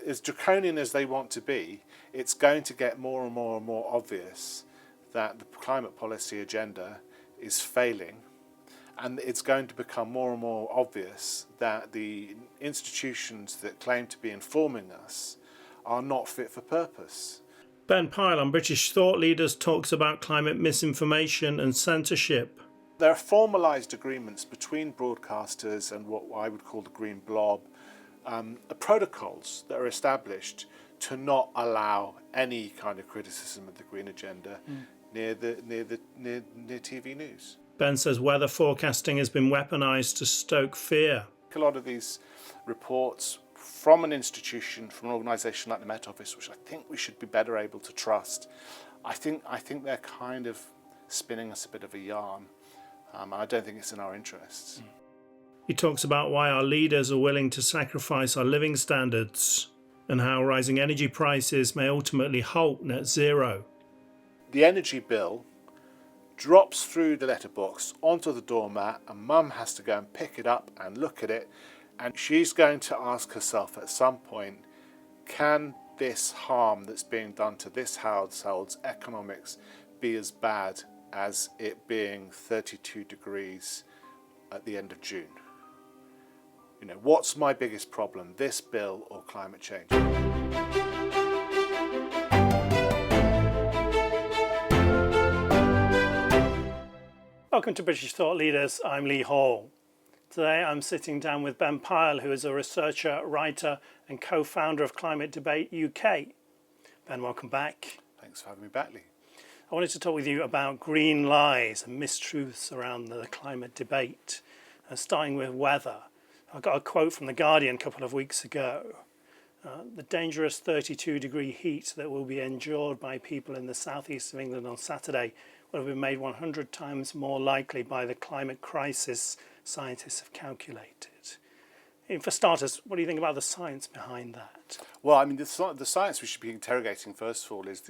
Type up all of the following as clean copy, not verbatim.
as draconian as they want to be, it's going to get more and more and more obvious that the climate policy agenda is failing, and it's going to become more and more obvious that the institutions that claim to be informing us are not fit for purpose. Ben Pyle on British Thought Leaders talks about climate misinformation and censorship. There are formalised agreements between broadcasters and what I would call the green blob, protocols that are established to not allow any kind of criticism of the green agenda near TV news. Ben says weather forecasting has been weaponized to stoke fear. A lot of these reports from an institution, from an organisation like the Met Office, which I think we should be better able to trust, I think they're kind of spinning us a bit of a yarn. I don't think it's in our interests. He talks about why our leaders are willing to sacrifice our living standards and how rising energy prices may ultimately halt net zero. The energy bill drops through the letterbox onto the doormat, and Mum has to go and pick it up and look at it, and she's going to ask herself at some point, can this harm that's being done to this household's economics be as bad as it being 32 degrees at the end of June? You know, what's my biggest problem, this bill or climate change? Welcome to British Thought Leaders. I'm Lee Hall. Today I'm sitting down with Ben Pyle, who is a researcher, writer and co-founder of Climate Debate UK. Ben, welcome back. Thanks for having me back, Lee. I wanted to talk with you about green lies and mistruths around the climate debate, starting with weather. I got a quote from The Guardian a couple of weeks ago. The dangerous 32-degree heat that will be endured by people in the southeast of England on Saturday will have been made 100 times more likely by the climate crisis scientists have calculated. And for starters, what do you think about the science behind that? Well, I mean, the science we should be interrogating first of all is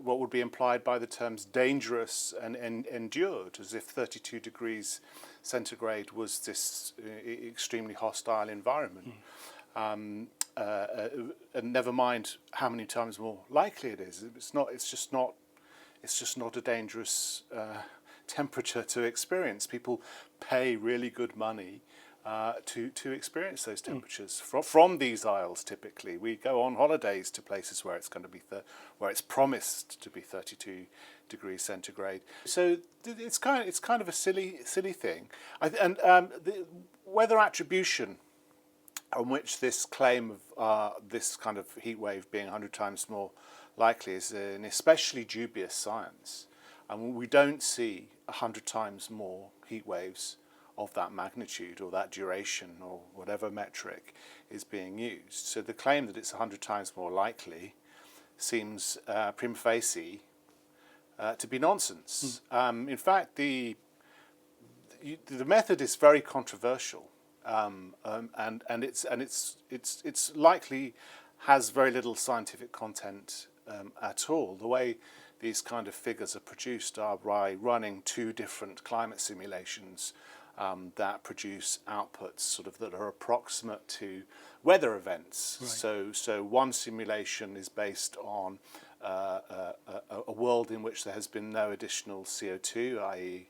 what would be implied by the terms dangerous and endured, as if 32 degrees centigrade was this extremely hostile environment. And never mind how many times more likely it is. It's just not a dangerous temperature to experience. People pay really good money to experience those temperatures from these isles. Typically, we go on holidays to places where it's going to be where it's promised to be 32 degrees centigrade. So it's kind of a silly thing. The weather attribution, on which this claim of this kind of heat wave being 100 times more likely, is an especially dubious science. And we don't see 100 times more heat waves of that magnitude or that duration or whatever metric is being used. So the claim that it's 100 times more likely seems prima facie to be nonsense. In fact, the method is very controversial, and it's likely has very little scientific content at all. The way these kind of figures are produced are by running two different climate simulations that produce outputs sort of that are approximate to weather events. Right. So one simulation is based on a world in which there has been no additional CO2, i.e.,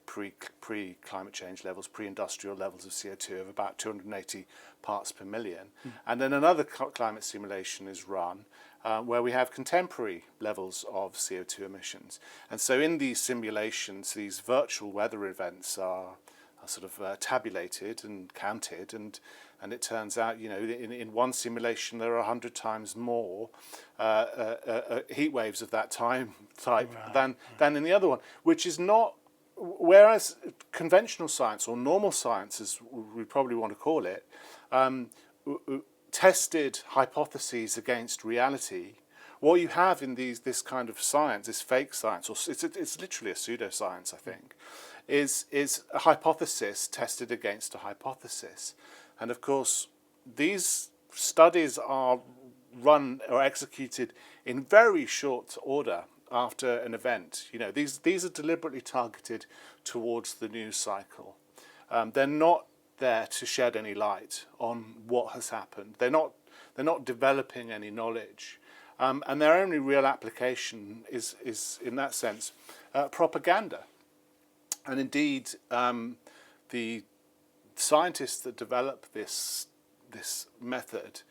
pre-climate change levels, pre-industrial levels of CO2 of about 280 parts per million. And then another climate simulation is run where we have contemporary levels of CO2 emissions. And so in these simulations, these virtual weather events are sort of tabulated and counted, and it turns out, in one simulation there are 100 times more heat waves of that type than in the other one, which is not. Whereas conventional science, or normal science as we probably want to call it, tested hypotheses against reality, what you have in this kind of science, this fake science, or it's literally a pseudoscience, I think, is a hypothesis tested against a hypothesis. And of course, these studies are run or executed in very short order after an event. These are deliberately targeted towards the news cycle. They're not there to shed any light on what has happened. They're not developing any knowledge, and their only real application is in that sense propaganda. And indeed, the scientists that develop this method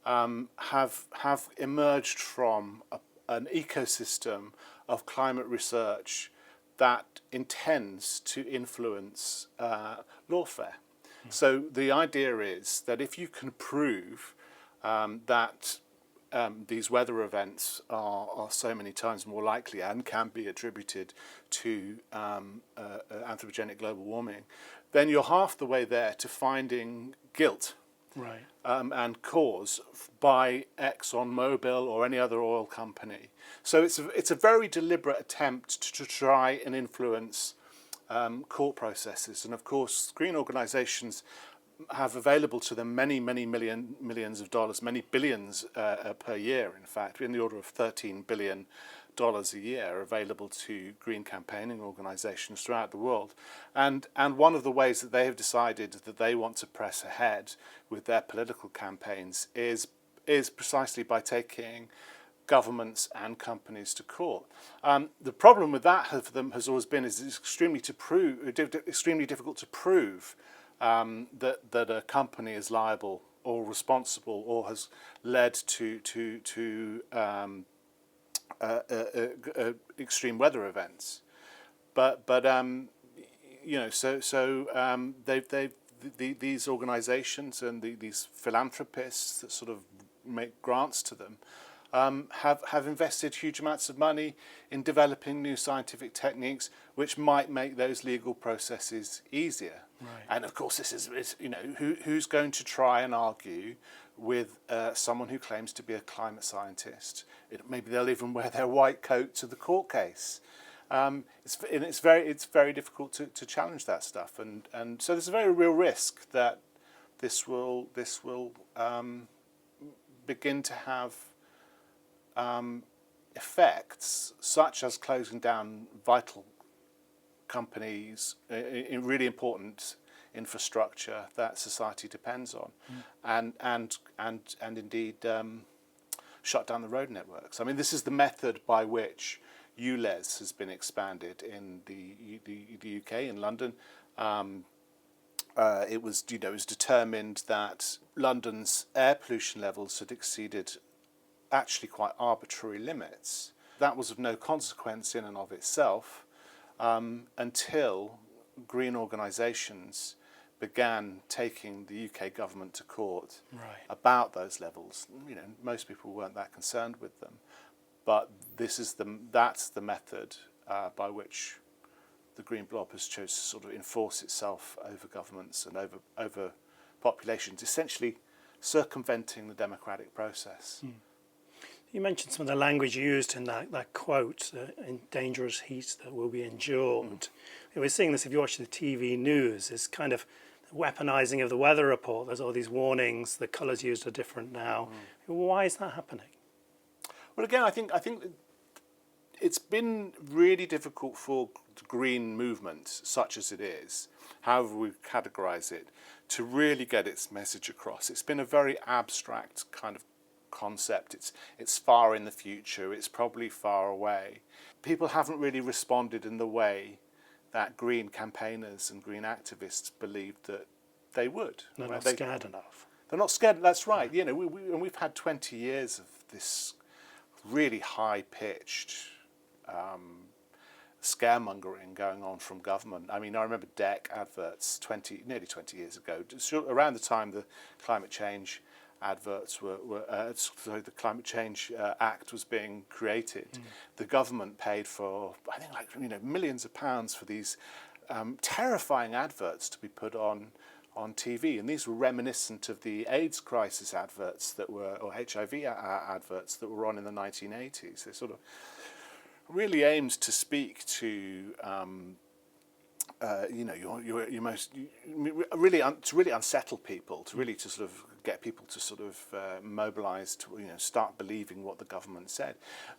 have emerged from an ecosystem of climate research that intends to influence lawfare. So the idea is that if you can prove that these weather events are so many times more likely and can be attributed to anthropogenic global warming, then you're half the way there to finding guilt. Right. And cause by ExxonMobil or any other oil company. So it's a very deliberate attempt to try and influence court processes. And of course, green organisations have available to them many millions of dollars, many billions per year, in fact, in the order of $13 billion a year available to green campaigning organisations throughout the world. And one of the ways that they have decided that they want to press ahead with their political campaigns is precisely by taking governments and companies to court. The problem with that for them has always been is it's extremely difficult to prove that a company is liable or responsible or has led to extreme weather events, but you know, these organisations and these philanthropists that sort of make grants to them have invested huge amounts of money in developing new scientific techniques which might make those legal processes easier. Right. And of course, this is you know, who's going to try and argue with someone who claims to be a climate scientist? Maybe they'll even wear their white coat to the court case. It's very difficult to challenge that stuff, and so there's a very real risk that this will begin to have effects such as closing down vital companies in really important infrastructure that society depends on, and indeed shut down the road networks. I mean, this is the method by which ULEZ has been expanded in the UK, in London. It was determined that London's air pollution levels had exceeded actually quite arbitrary limits. That was of no consequence in and of itself until green organisations began taking the UK government to court about those levels. You know, most people weren't that concerned with them, but that's the method by which the Green Blob has chosen to sort of enforce itself over governments and over populations, essentially circumventing the democratic process. You mentioned some of the language used in that quote, in dangerous heat that will be endured. We're seeing this, if you watch the TV news, is kind of weaponizing of the weather report. There's all these warnings, the colours used are different now. Why is that happening? Well, again, I think it's been really difficult for the green movement, such as it is, however we categorise it, to really get its message across. It's been a very abstract kind of concept. It's far in the future. It's probably far away. People haven't really responded in the way that green campaigners and green activists believed that they would. They're not scared enough. They're not scared. That's right. You know, we've had 20 years of this really high-pitched scaremongering going on from government. I mean, I remember DEC adverts nearly 20 years ago, around the time the climate change adverts the Climate Change Act was being created. The government paid for, I think, millions of pounds for these terrifying adverts to be put on TV, and these were reminiscent of the AIDS crisis adverts or HIV adverts that were on in the 1980s. They sort of really aimed to speak to your most really unsettle people, to sort of get people to sort of mobilise to start believing what the government said,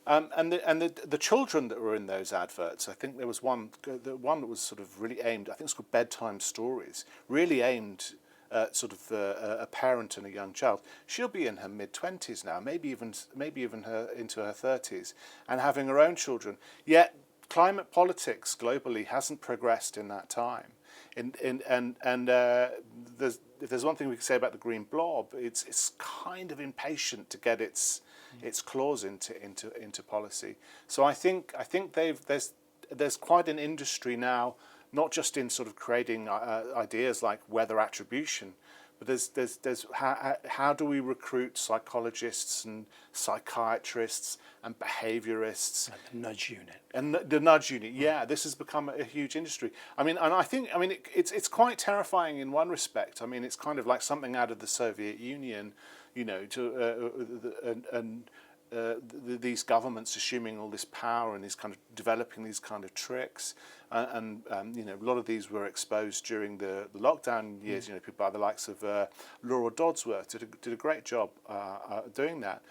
and the children that were in those adverts. I think there was one that was sort of really aimed. I think it's called Bedtime Stories, really aimed a parent and a young child. She'll be in her mid-20s now, maybe even her into her 30s, and having her own children. Yet climate politics globally hasn't progressed in that time. If there's one thing we can say about the green blob, it's kind of impatient to get its claws into policy. So I think there's quite an industry now, not just in sort of creating ideas like weather attribution, but there's how do we recruit psychologists and psychiatrists and behaviourists and the nudge unit. And the nudge unit, yeah, this has become a huge industry. It's quite terrifying in one respect. I mean, it's kind of like something out of the Soviet Union, you know, these governments assuming all this power and these kind of developing these kind of tricks, and you know, a lot of these were exposed during the lockdown years. You know, people by the likes of Laura Dodsworth did a great job doing that.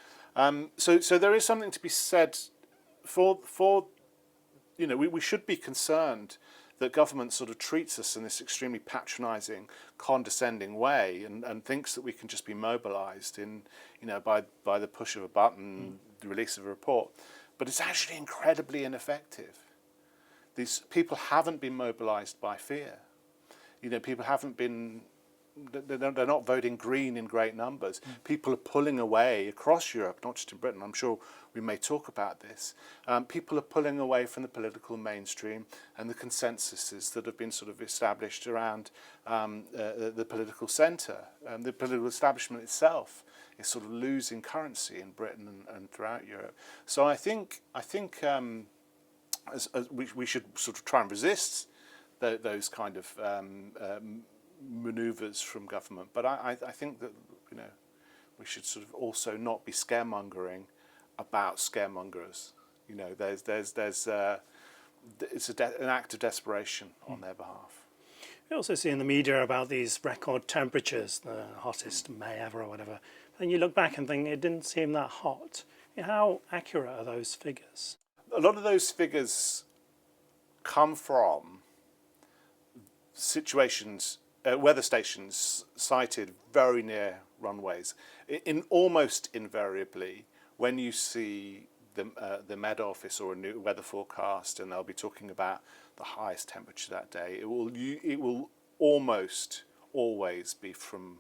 So there is something to be said for you know, we should be concerned that government sort of treats us in this extremely patronising, condescending way, and thinks that we can just be mobilised in, you know, by the push of a button, the release of a report. But it's actually incredibly ineffective. These people haven't been mobilised by fear. You know, people haven't been. They're not voting green in great numbers. People are pulling away across Europe, not just in Britain. I'm sure we may talk about this. People are pulling away from the political mainstream and the consensuses that have been sort of established around the political centre. The political establishment itself is sort of losing currency in Britain and throughout Europe. So I think we should sort of try and resist those kind of manoeuvres from government, but I think that, you know, we should sort of also not be scaremongering about scaremongers. You know, it's an act of desperation on their behalf. We also see in the media about these record temperatures, the hottest May ever or whatever. And you look back and think it didn't seem that hot. How accurate are those figures? A lot of those figures come from situations. Weather stations sited very near runways. Almost invariably, when you see the Met Office or a new weather forecast, and they'll be talking about the highest temperature that day, it will almost always be from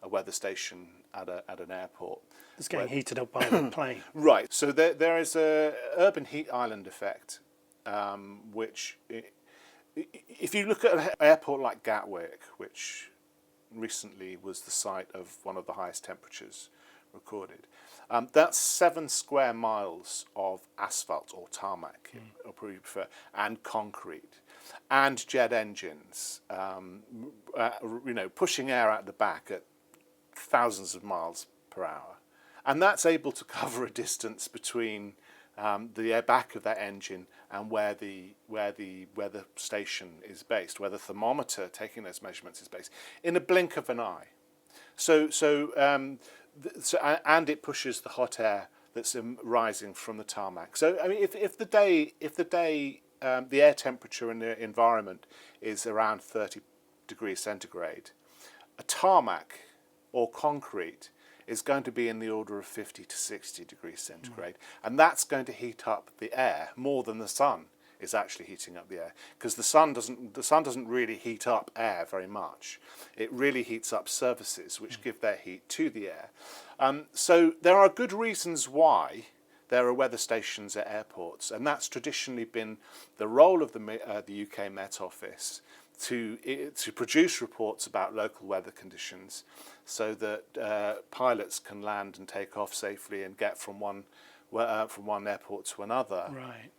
a weather station at an airport. It's getting heated up by the plane. Right. So there is a urban heat island effect, which. If you look at an airport like Gatwick, which recently was the site of one of the highest temperatures recorded, that's 7 square miles of asphalt or tarmac, or probably prefer, and concrete, and jet engines, you know, pushing air out the back at thousands of miles per hour, and that's able to cover a distance between the air back of that engine and where the weather station is based, where the thermometer taking those measurements is based, in a blink of an eye. And it pushes the hot air that's rising from the tarmac. So I mean, if the air temperature in the environment is around 30 degrees centigrade, a tarmac or concrete is going to be in the order of 50 to 60 degrees centigrade. And that's going to heat up the air more than the sun is actually heating up the air, because the sun doesn't really heat up air very much. It really heats up surfaces which give their heat to the air. So there are good reasons why there are weather stations at airports, and that's traditionally been the role of the UK Met Office to produce reports about local weather conditions, so that pilots can land and take off safely and get from one airport to another. Right.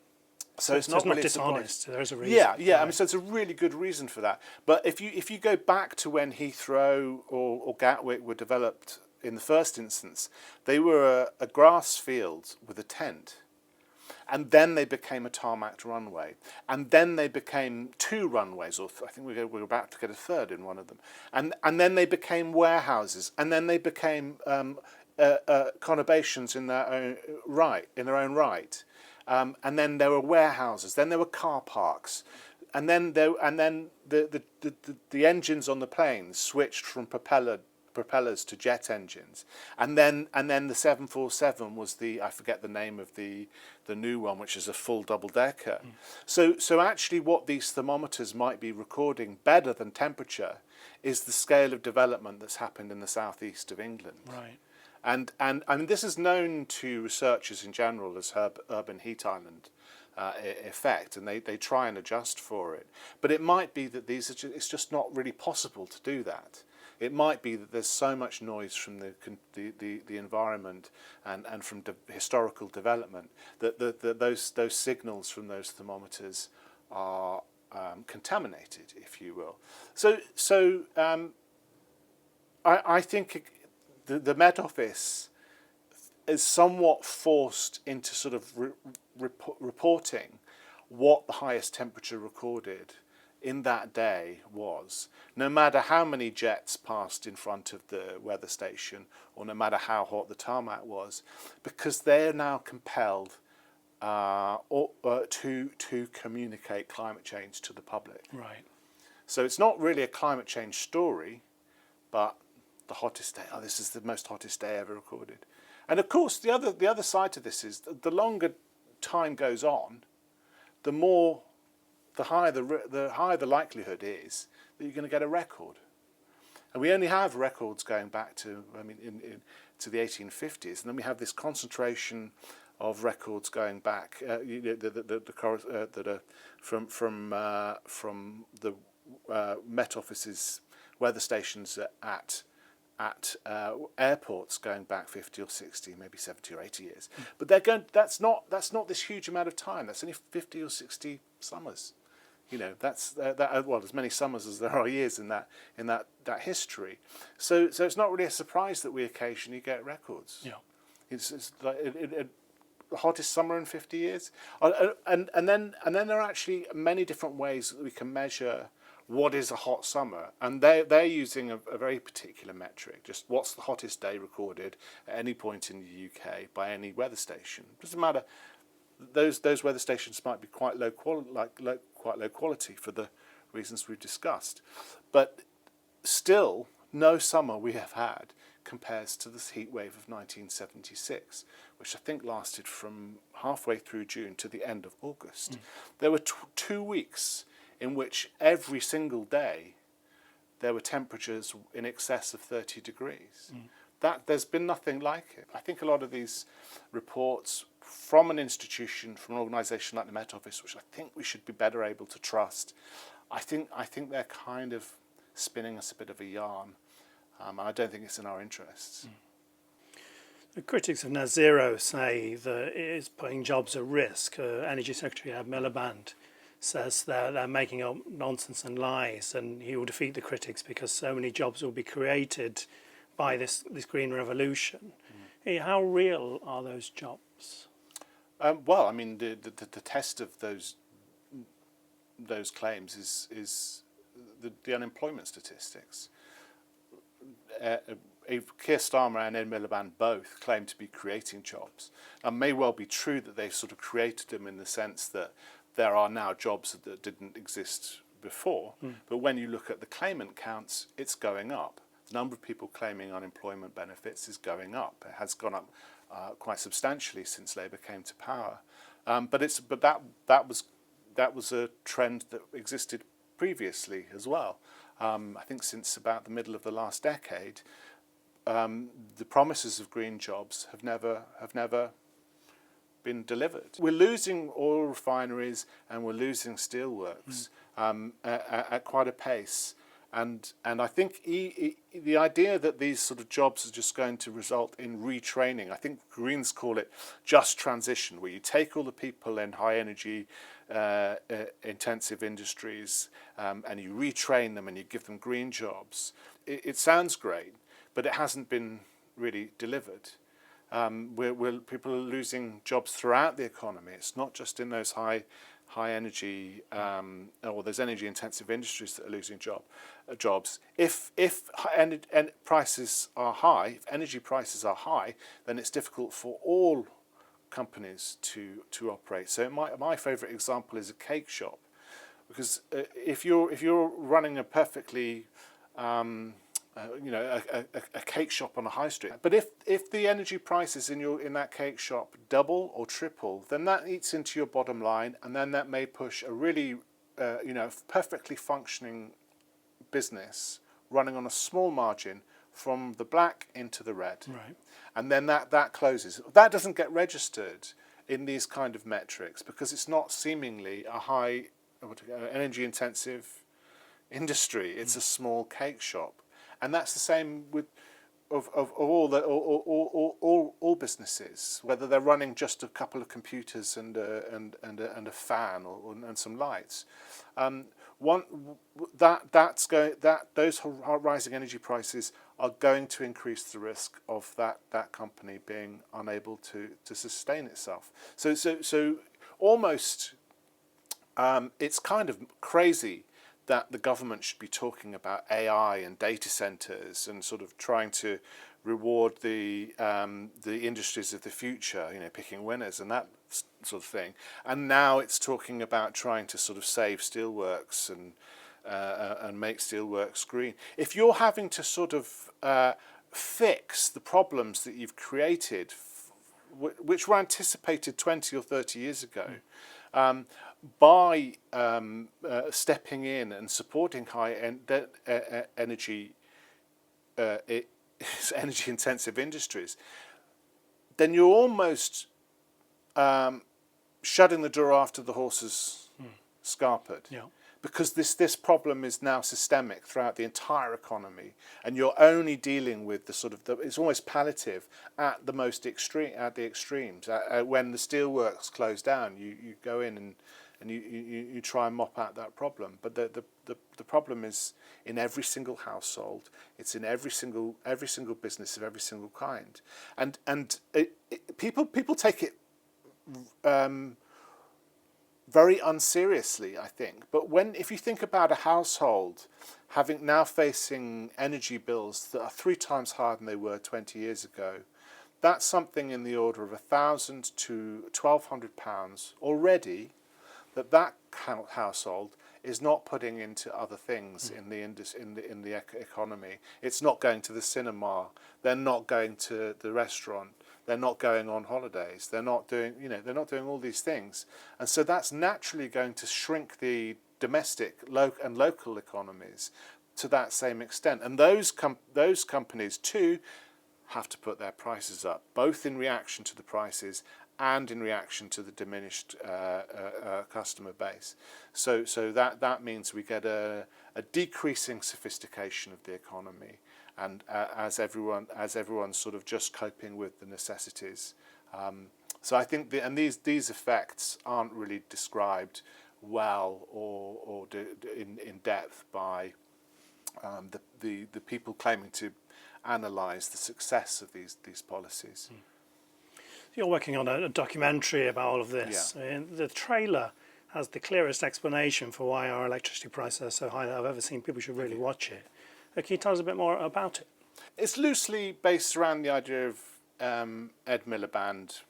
So it's not really dishonest. There is a reason. Yeah. Right. I mean, so it's a really good reason for that. But if you go back to when Heathrow or Gatwick were developed in the first instance, they were a grass field with a tent. And then they became a tarmacked runway. And then they became 2 runways, or I think we're about to get a third in one of them. And then they became warehouses. And then they became conurbations in their own right. And then there were warehouses. Then there were car parks. the engines on the planes switched from propellers to jet engines, and then the 747 was I forget the name of the new one, which is a full double decker. So actually what these thermometers might be recording better than temperature is the scale of development that's happened in the southeast of England. Right. And I mean, this is known to researchers in general as urban heat island effect, and they try and adjust for it. But it might be that it's just not really possible to do that. It might be that there's so much noise from the environment and from historical development that those signals from those thermometers are contaminated, if you will. So I think the Met Office is somewhat forced into sort of reporting what the highest temperature recorded in that day was, no matter how many jets passed in front of the weather station or no matter how hot the tarmac was, because they're now compelled to communicate climate change to the public. Right. So it's not really a climate change story, but the hottest day. Oh, this is the most hottest day ever recorded. And of course, the other side to this is the longer time goes on, the higher the likelihood is that you're going to get a record. And we only have records going back to to the 1850s, and then we have this concentration of records going back that are from the Met Office's weather stations at airports going back 50 or 60, maybe 70 or 80 years. But that's not this huge amount of time. That's only 50 or 60 summers. That's as many summers as there are years in that history. So it's not really a surprise that we occasionally get records. Yeah. It's like the hottest summer in 50 years, and then there are actually many different ways that we can measure what is a hot summer, and they're using a very particular metric. Just what's the hottest day recorded at any point in the UK by any weather station. Doesn't matter. Those weather stations might be quite low quality for the reasons we've discussed, but still, no summer we have had compares to this heat wave of 1976, which I think lasted from halfway through June to the end of August. There were 2 weeks in which every single day there were temperatures in excess of 30 degrees. There's been nothing like it. I think a lot of these reports from an institution, from an organisation like the Met Office, which I think we should be better able to trust, I think they're kind of spinning us a bit of a yarn, and I don't think it's in our interests. The critics of net zero say that it is putting jobs at risk. Energy Secretary Ed Miliband says they're making up nonsense and lies, and he will defeat the critics because so many jobs will be created by this green revolution. How real are those jobs? Well, I mean, the test of those claims is the unemployment statistics. Keir Starmer and Ed Miliband both claim to be creating jobs. And it may well be true that they've sort of created them in the sense that there are now jobs that didn't exist before. But when you look at the claimant counts, it's going up. The number of people claiming unemployment benefits is going up. It has gone up quite substantially since Labour came to power. But that was a trend that existed previously as well. I think since about the middle of the last decade, the promises of green jobs have never been delivered. We're losing oil refineries and we're losing steelworks at quite a pace. And I think the idea that these sort of jobs are just going to result in retraining, I think Greens call it just transition, where you take all the people in high energy intensive industries and you retrain them and you give them green jobs. It sounds great, but it hasn't been really delivered. People are losing jobs throughout the economy. It's not just in those high energy or those energy intensive industries that are losing jobs. If prices are high, if energy prices are high, then it's difficult for all companies to operate. So my favourite example is a cake shop. because if you're running a perfectly a cake shop on a high street, but if the energy prices in that cake shop double or triple, then that eats into your bottom line, and then that may push a really perfectly functioning business running on a small margin from the black into the red. Right. And then that closes. That doesn't get registered in these kind of metrics because it's not seemingly a high energy intensive industry. It's a small cake shop, and that's the same with of all businesses, whether they're running just a couple of computers and a fan and some lights. Those rising energy prices are going to increase the risk of that company being unable to sustain itself. So almost it's kind of crazy that the government should be talking about AI and data centers and sort of trying to reward the industries of the future, picking winners and that sort of thing. And now it's talking about trying to sort of save steelworks and make steelworks green. If you're having to sort of fix the problems that you've created, which were anticipated 20 or 30 years ago, by stepping in and supporting high energy intensive industries, then you're almost shutting the door after the horse has scarpered. Yeah. Because this problem is now systemic throughout the entire economy, and you're only dealing with it's almost palliative at the most extreme, at the extremes. When the steelworks close down, you go in and you try and mop out that problem. But the problem is in every single household. It's in every single business of every single kind, and people take it very unseriously, I think. But if you think about a household now facing energy bills that are 3 times higher than they were 20 years ago, that's something in the order of £1,000 to £1,200 already that household is not putting into other things in the economy. It's not going to the cinema. They're not going to the restaurant. They're not going on holidays. They're not doing all these things, and so that's naturally going to shrink the domestic and local economies to that same extent. And those companies too have to put their prices up, both in reaction to the prices and in reaction to the diminished customer base. So that means we get a decreasing sophistication of the economy. And as everyone's sort of just coping with the necessities, so I think these effects aren't really described well or in depth by the people claiming to analyse the success of these policies. You're working on a documentary about all of this. Yeah. The trailer has the clearest explanation for why our electricity prices are so high that I've ever seen. People should really watch it. Can you tell us a bit more about it? It's loosely based around the idea of Ed Miliband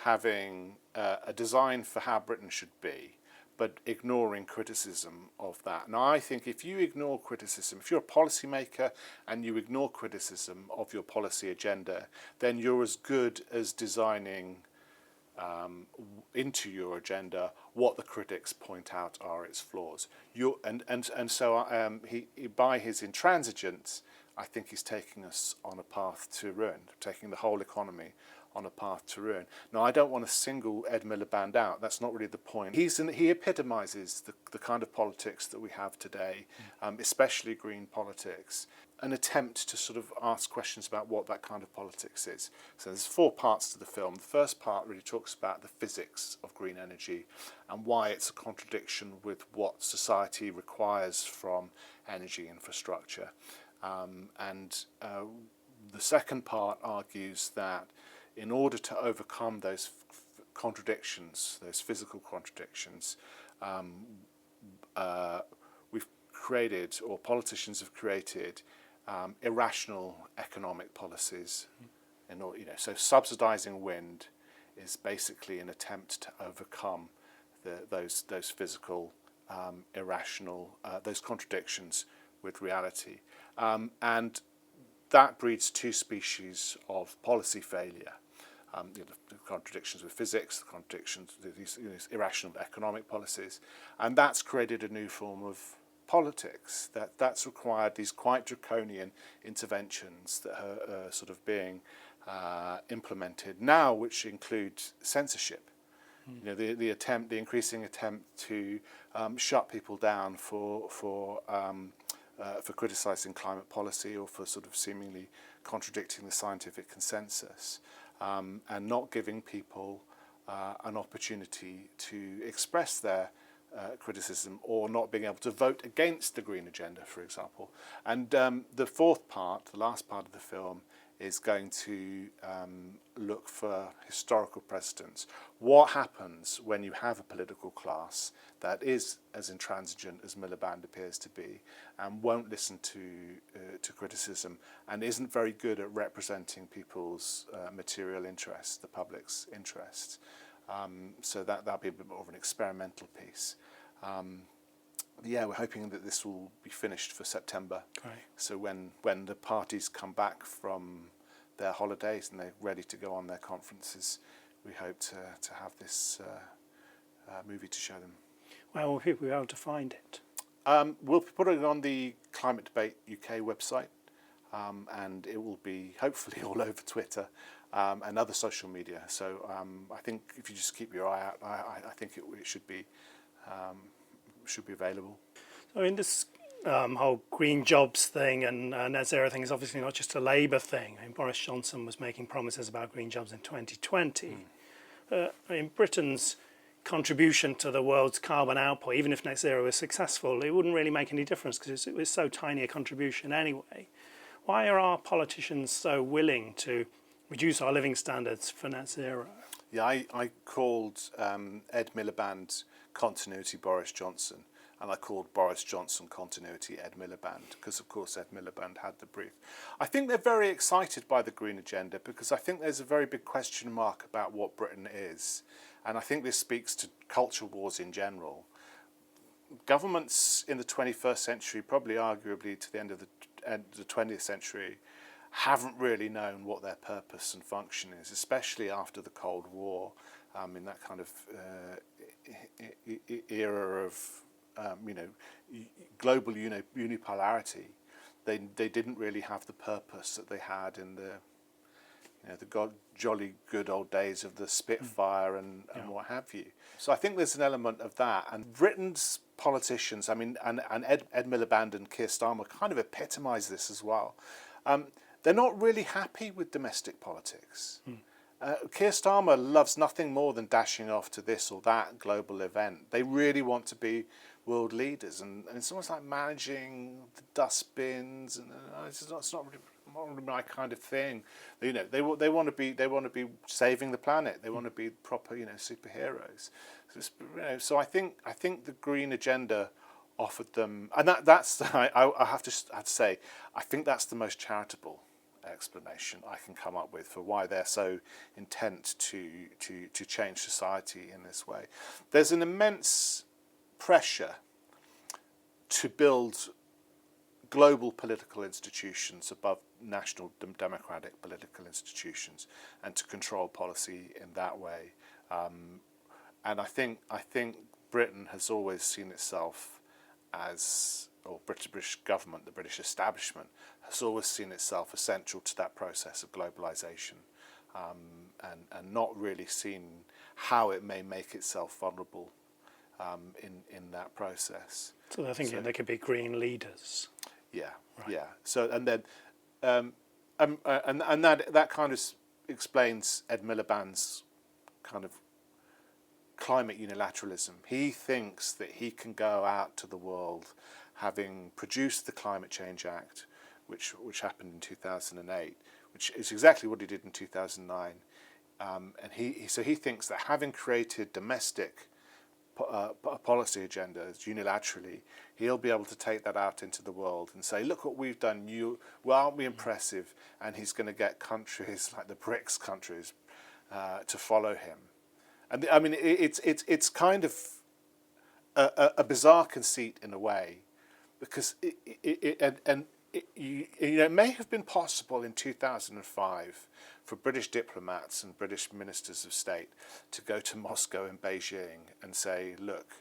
having a design for how Britain should be, but ignoring criticism of that. Now, I think if you ignore criticism, if you're a policymaker and you ignore criticism of your policy agenda, then you're as good as designing into your agenda what the critics point out are its flaws. So by his intransigence, I think he's taking us on a path to ruin, taking the whole economy on a path to ruin. Now, I don't want to single Ed Miliband out. That's not really the point. He epitomises the kind of politics that we have today, especially green politics, an attempt to sort of ask questions about what that kind of politics is. So there's 4 parts to the film. The first part really talks about the physics of green energy and why it's a contradiction with what society requires from energy infrastructure. The second part argues that in order to overcome those contradictions, those physical contradictions, we've created, or politicians have created, irrational economic policies. So subsidising wind is basically an attempt to overcome those physical irrational, those contradictions with reality. And that breeds two species of policy failure. The contradictions with physics, the contradictions, these irrational economic policies, and that's created a new form of politics. That's required these quite draconian interventions that are sort of being implemented now, which include censorship. The increasing attempt to shut people down for criticising climate policy or for sort of seemingly contradicting the scientific consensus, and not giving people an opportunity to express their criticism, or not being able to vote against the green agenda, for example. And the fourth part, the last part of the film, is going to look for historical precedents. What happens when you have a political class that is as intransigent as Miliband appears to be, and won't listen to criticism, and isn't very good at representing people's material interests, the public's interests. So that'll be a bit more of an experimental piece. We're hoping that this will be finished for September. Right. So when the parties come back from their holidays and they're ready to go on their conferences, we hope to have this movie to show them. Where will people be able to find it? We'll put it on the Climate Debate UK website, and it will be hopefully all over Twitter and other social media. So I think if you just keep your eye out, I think it should be available. So in this whole green jobs thing and net zero thing is obviously not just a Labour thing. I mean, Boris Johnson was making promises about green jobs in 2020. Britain's contribution to the world's carbon output, even if net zero is successful, it wouldn't really make any difference because it was so tiny a contribution anyway. Why are our politicians so willing to reduce our living standards for net zero? Yeah, I called Ed Miliband continuity Boris Johnson, and I called Boris Johnson continuity Ed Miliband, because of course Ed Miliband had the brief. I think they're very excited by the green agenda because I think there's a very big question mark about what Britain is, and I think this speaks to culture wars in general. Governments in the 21st century, probably arguably to the end of the 20th century, haven't really known what their purpose and function is, especially after the Cold War, in that kind of era of global unipolarity. They didn't really have the purpose that they had in the jolly good old days of the Spitfire and what have you. So I think there's an element of that. And Britain's politicians, and Ed Miliband and Keir Starmer kind of epitomise this as well. They're not really happy with domestic politics. Keir Starmer loves nothing more than dashing off to this or that global event. They really want to be world leaders, and it's almost like managing the dustbins, and it's not really my kind of thing. They want to be saving the planet. They want to be proper superheroes. So I think the green agenda offered them, and that's I have to say, I think that's the most charitable explanation I can come up with for why they're so intent to change society in this way. There's an immense pressure to build global political institutions above national democratic political institutions, and to control policy in that way. And I think Britain has always seen itself as, or British government, the British establishment, has always seen itself essential to that process of globalisation, and not really seen how it may make itself vulnerable in that process. So they're thinking they could be green leaders. Yeah, Right. yeah. So and then and that kind of explains Ed Miliband's kind of climate unilateralism. He thinks that he can go out to the world, having produced the Climate Change Act, which happened in 2008, which is exactly what he did in 2009, and he thinks that having created domestic policy agendas unilaterally, he'll be able to take that out into the world and say, look what we've done, aren't we impressive? And he's going to get countries like the BRICS countries to follow him. And it's kind of a bizarre conceit in a way, because it may have been possible in 2005 for British diplomats and British ministers of state to go to Moscow and Beijing and say, look,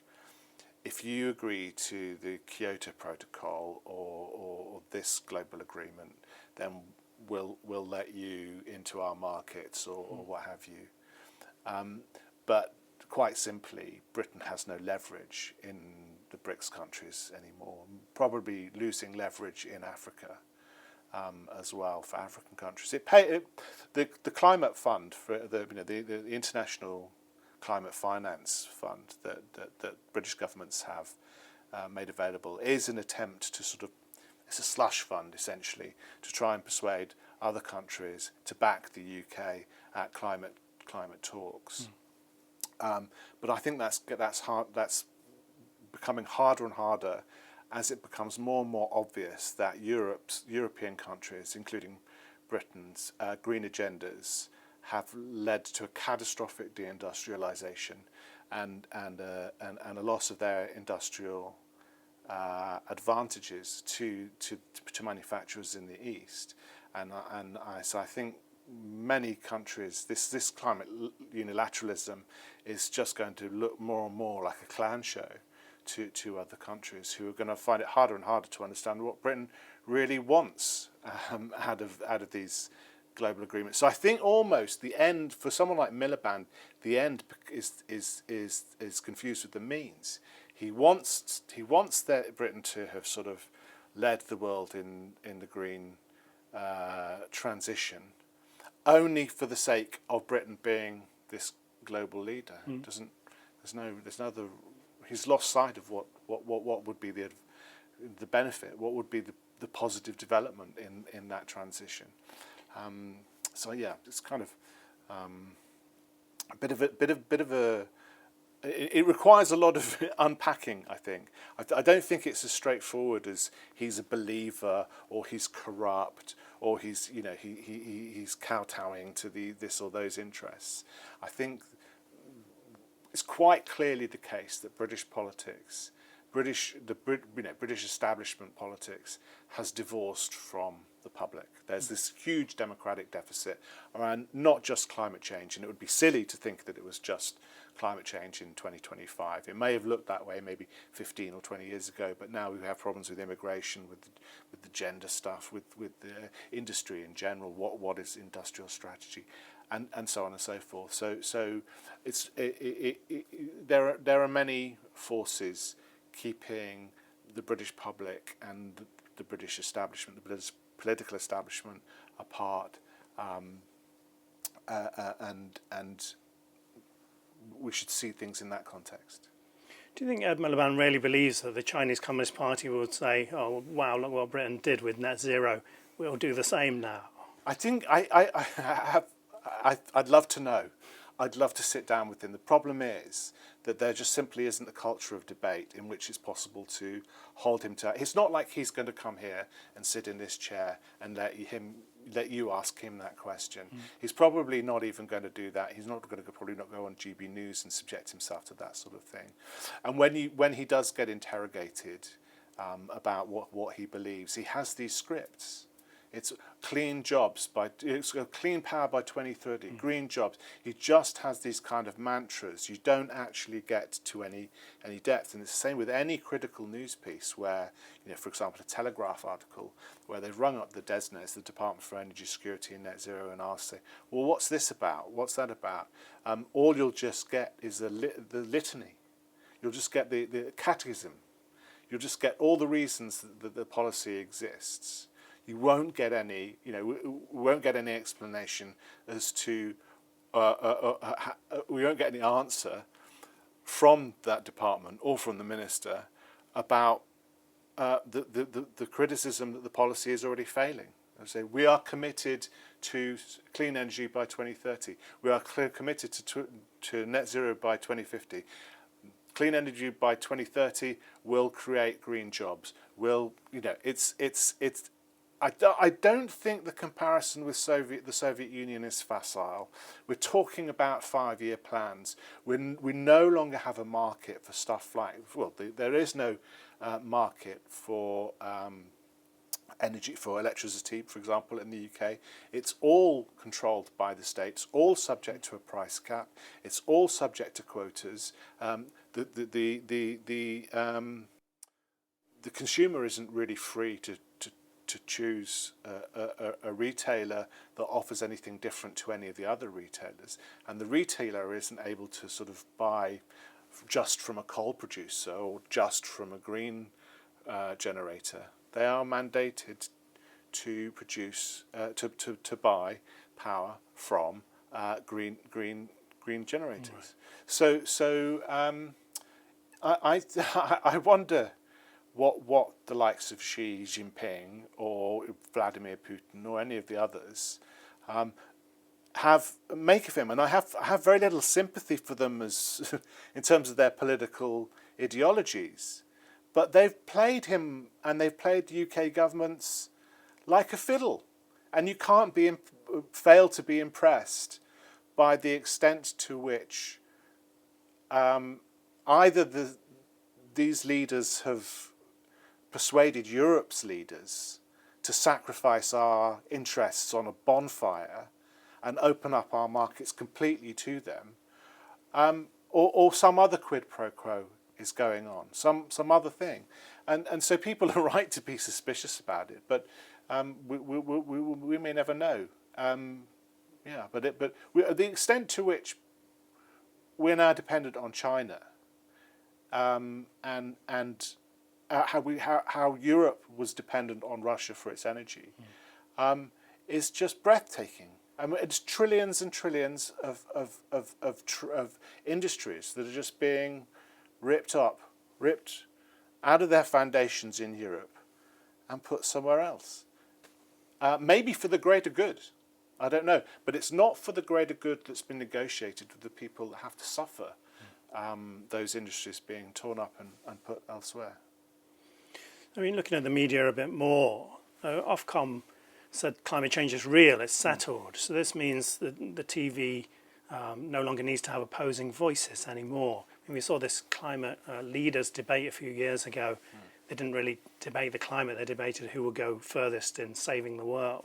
if you agree to the Kyoto Protocol or this global agreement, then we'll let you into our markets or what have you. But quite simply, Britain has no leverage in the BRICS countries anymore, probably losing leverage in Africa as well for African countries. The climate fund for the international climate finance fund that British governments have made available is an attempt to it's a slush fund essentially to try and persuade other countries to back the UK at climate talks. But I think that's hard. That's becoming harder and harder as it becomes more and more obvious that European countries, including Britain's green agendas, have led to a catastrophic deindustrialization and a loss of their industrial advantages to manufacturers in the East. So I think many countries, this climate unilateralism is just going to look more and more like a clown show to other countries who are going to find it harder and harder to understand what Britain really wants out of these global agreements. So I think almost the end for someone like Miliband, the end is confused with the means. He wants Britain to have sort of led the world in the green transition, only for the sake of Britain being this global leader. There's no other. He's lost sight of what would be the benefit, what would be the positive development in that transition. So yeah, it's kind of a bit of a. It requires a lot of unpacking, I think. I don't think it's as straightforward as he's a believer or he's corrupt or he's kowtowing to this or those interests. I think it's quite clearly the case that British politics, British establishment politics, has divorced from the public. There's this huge democratic deficit around not just climate change, and it would be silly to think that it was just climate change in 2025. It may have looked that way maybe 15 or 20 years ago, but now we have problems with immigration, with the gender stuff, with the industry in general. What is industrial strategy, and so on and so forth. So there are many forces keeping the British public and the British establishment, the British political establishment, apart, and we should see things in that context. Do you think Ed Miliband really believes that the Chinese Communist Party would say, "Oh, wow, look what Britain did with net zero. We'll do the same now"? I think I'd love to know. I'd love to sit down with him. The problem is that there just simply isn't a culture of debate in which it's possible to hold him to. It's not like he's going to come here and sit in this chair and let you ask him that question. He's probably not even going to do that. He's not going to probably not go on GB News and subject himself to that sort of thing. And when he does get interrogated about what he believes, he has these scripts. It's clean jobs it's clean power by 2030, green jobs. He just has these kind of mantras. You don't actually get to any depth. And it's the same with any critical news piece where, for example, a Telegraph article where they've rung up the DESNZ, the Department for Energy Security and Net Zero, and asked, well, what's this about? What's that about? All you'll just get is the litany. You'll just get the catechism. You'll just get all the reasons that the policy exists. You won't get any, we won't get any explanation as to, we won't get any answer from that department or from the minister about the criticism that the policy is already failing. They say, we are committed to clean energy by 2030. We are committed to net zero by 2050. Clean energy by 2030 will create green jobs. I don't think the comparison with the Soviet Union is facile. We're talking about 5-year plans. We no longer have a market for stuff like, well, there is no market for energy, for electricity, for example, in the UK. It's all controlled by the states, all subject to a price cap. It's all subject to quotas. The consumer isn't really free to choose a retailer that offers anything different to any of the other retailers, and the retailer isn't able to sort of buy just from a coal producer or just from a green generator. They are mandated to produce to buy power from green generators. Right. So I wonder what the likes of Xi Jinping or Vladimir Putin or any of the others make of him, and I have very little sympathy for them as in terms of their political ideologies, but they've played him and they've played UK governments like a fiddle, and you can't fail to be impressed by the extent to which either these leaders have persuaded Europe's leaders to sacrifice our interests on a bonfire and open up our markets completely to them, or some other quid pro quo is going on, some other thing, and so people are right to be suspicious about it, but we may never know. But the extent to which we're now dependent on China, and how Europe was dependent on Russia for its energy, is just breathtaking. I mean, it's trillions and trillions of industries that are just being ripped out of their foundations in Europe and put somewhere else. Maybe for the greater good, I don't know, but it's not for the greater good that's been negotiated with the people that have to suffer those industries being torn up and put elsewhere. I mean, looking at the media a bit more, Ofcom said climate change is real, it's settled. So this means that the TV no longer needs to have opposing voices anymore. I mean, we saw this climate leaders debate a few years ago. They didn't really debate the climate, they debated who would go furthest in saving the world.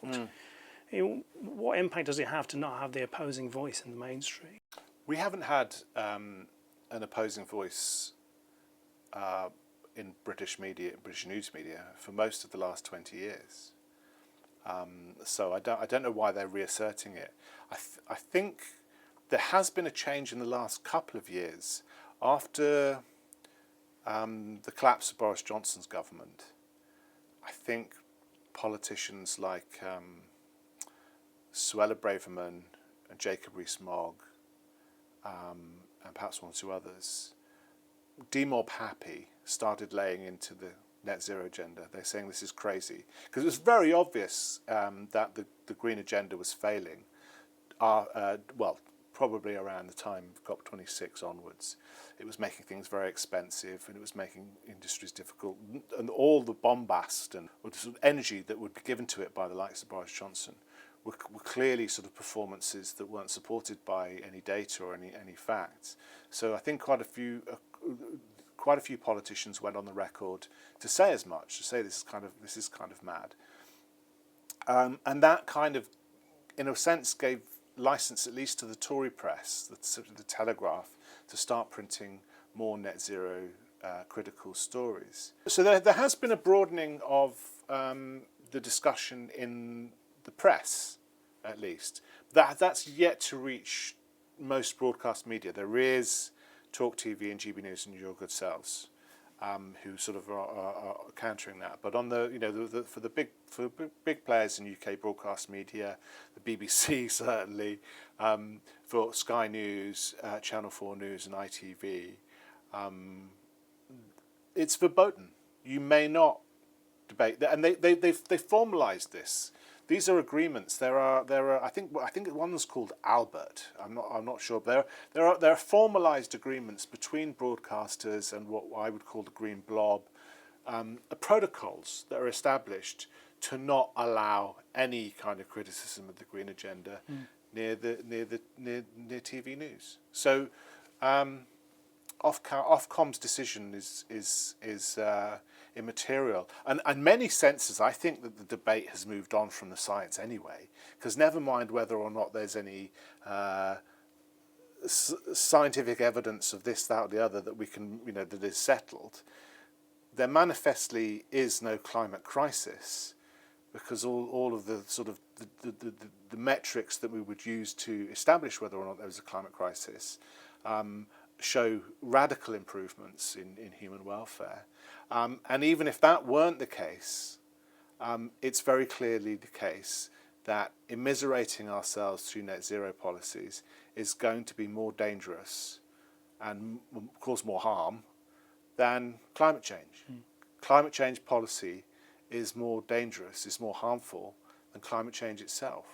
You know, what impact does it have to not have the opposing voice in the mainstream? We haven't had an opposing voice in British media, British news media, for most of the last 20 years. So I don't know why they're reasserting it. I think there has been a change in the last couple of years after the collapse of Boris Johnson's government. I think politicians like Suella Braverman and Jacob Rees-Mogg, and perhaps one or two others, demob happy, started laying into the net zero agenda. They're saying this is crazy because it was very obvious that the green agenda was failing. Probably around the time of COP26 onwards, it was making things very expensive and it was making industries difficult. And all the bombast and the sort of energy that would be given to it by the likes of Boris Johnson were clearly sort of performances that weren't supported by any data or any facts. So I think quite a few politicians went on the record to say as much, to say this is kind of mad, and that kind of, in a sense, gave license at least to the Tory press, the Telegraph, to start printing more net zero critical stories. So there has been a broadening of the discussion in the press, at least. That's yet to reach most broadcast media. There is Talk TV and GB News and Your Good Selves, who sort of are countering that. But on for the big players in UK broadcast media, the BBC certainly, for Sky News, Channel 4 News, and ITV, it's verboten. You may not debate that, and they formalised this. These are agreements. There are I think one's called Albert. I'm not sure. There are formalised agreements between broadcasters and what I would call the Green Blob, protocols that are established to not allow any kind of criticism of the green agenda near TV news. So Ofcom's decision is immaterial, and in many senses, I think that the debate has moved on from the science anyway. Because never mind whether or not there's any scientific evidence of this, that, or the other that we can, that is settled. There manifestly is no climate crisis, because all of the sort of the metrics that we would use to establish whether or not there was a climate crisis show radical improvements in human welfare. And even if that weren't the case, it's very clearly the case that immiserating ourselves through net zero policies is going to be more dangerous and cause more harm than climate change. Climate change policy is more dangerous, is more harmful than climate change itself.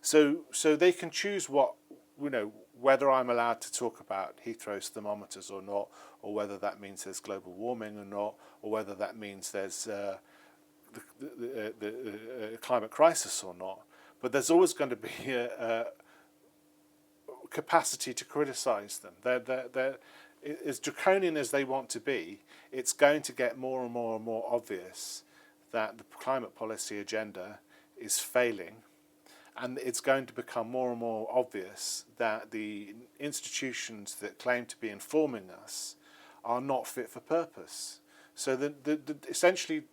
So they can choose whether I'm allowed to talk about Heathrow's thermometers or not, or whether that means there's global warming or not, or whether that means there's the climate crisis or not. But there's always going to be a capacity to criticise them. They're as draconian as they want to be, it's going to get more and more and more obvious that the climate policy agenda is failing, and it's going to become more and more obvious that the institutions that claim to be informing us are not fit for purpose. So essentially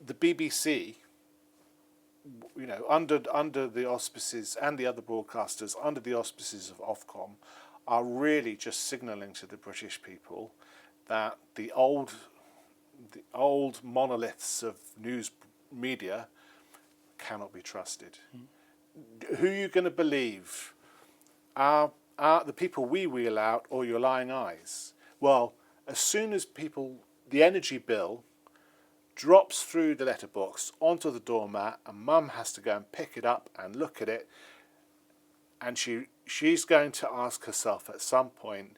the BBC, under the auspices, and the other broadcasters under the auspices of Ofcom, are really just signalling to the British people that the old monoliths of news media cannot be trusted. Who are you going to believe? Are the people we wheel out, or your lying eyes? Well, as soon as the energy bill drops through the letterbox onto the doormat, and Mum has to go and pick it up and look at it, and she's going to ask herself at some point,